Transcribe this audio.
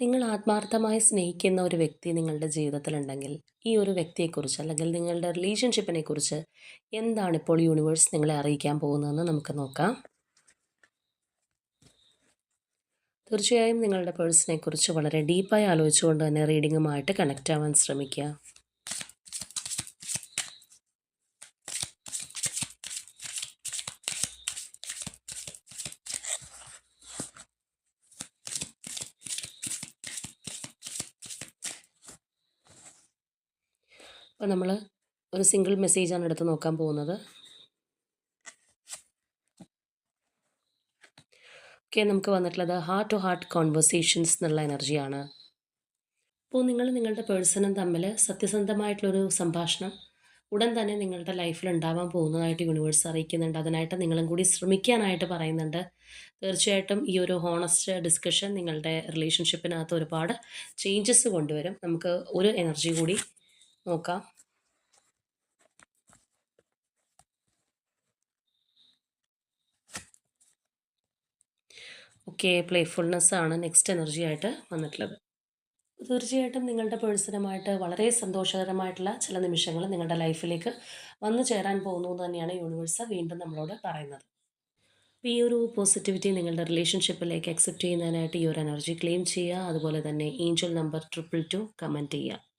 നിങ്ങൾ ആത്മാർത്ഥമായി സ്നേഹിക്കുന്ന ഒരു വ്യക്തി നിങ്ങളുടെ ജീവിതത്തിലുണ്ടെങ്കിൽ, ഈ ഒരു വ്യക്തിയെക്കുറിച്ച് അല്ലെങ്കിൽ നിങ്ങളുടെ റിലേഷൻഷിപ്പിനെക്കുറിച്ച് എന്താണ് ഇപ്പോൾ യൂണിവേഴ്സ് നിങ്ങളെ അറിയിക്കാൻ പോകുന്നതെന്ന് നമുക്ക് നോക്കാം. തീർച്ചയായും നിങ്ങളുടെ പേഴ്സണെക്കുറിച്ച് വളരെ ഡീപ്പായി ആലോചിച്ചുകൊണ്ട് തന്നെ റീഡിങ്ങുമായിട്ട് കണക്റ്റ് ആവാൻ ശ്രമിക്കുക. അപ്പോൾ നമ്മൾ ഒരു സിംഗിൾ മെസ്സേജാണ് എടുത്ത് നോക്കാൻ പോകുന്നത്. ഓക്കെ, നമുക്ക് വന്നിട്ടുള്ളത് ഹാർട്ട് ടു ഹാർട്ട് കോൺവെർസേഷൻസ് എന്നുള്ള എനർജിയാണ്. അപ്പോൾ നിങ്ങൾ നിങ്ങളുടെ പേഴ്സണും തമ്മിൽ സത്യസന്ധമായിട്ടുള്ളൊരു സംഭാഷണം ഉടൻ തന്നെ നിങ്ങളുടെ ലൈഫിൽ ഉണ്ടാവാൻ പോകുന്നതായിട്ട് യൂണിവേഴ്സ് അറിയിക്കുന്നുണ്ട്. അതിനായിട്ട് നിങ്ങളും കൂടി ശ്രമിക്കാനായിട്ട് പറയുന്നുണ്ട്. തീർച്ചയായിട്ടും ഈ ഒരു ഹോണസ്റ്റ് ഡിസ്കഷൻ നിങ്ങളുടെ റിലേഷൻഷിപ്പിനകത്ത് ഒരുപാട് ചേഞ്ചസ് കൊണ്ടുവരും. നമുക്ക് ഒരു എനർജി കൂടി നോക്കാം. ഓക്കെ, പ്ലേഫുൾനെസ് ആണ് നെക്സ്റ്റ് എനർജി ആയിട്ട് വന്നിട്ടുള്ളത്. തീർച്ചയായിട്ടും നിങ്ങളുടെ പേഴ്സണുമായിട്ട് വളരെ സന്തോഷകരമായിട്ടുള്ള ചില നിമിഷങ്ങൾ നിങ്ങളുടെ ലൈഫിലേക്ക് വന്നു ചേരാൻ പോകുന്നു എന്ന് തന്നെയാണ് യൂണിവേഴ്സ് വീണ്ടും നമ്മളോട് പറയുന്നത്. അപ്പോൾ ഈ ഒരു പോസിറ്റിവിറ്റി നിങ്ങളുടെ റിലേഷൻഷിപ്പിലേക്ക് അക്സെപ്റ്റ് ചെയ്യുന്നതിനായിട്ട് ഈ ഒരു എനർജി ക്ലെയിം ചെയ്യുക. അതുപോലെ തന്നെ ഏഞ്ചൽ നമ്പർ 222 കമൻറ്റ് ചെയ്യുക.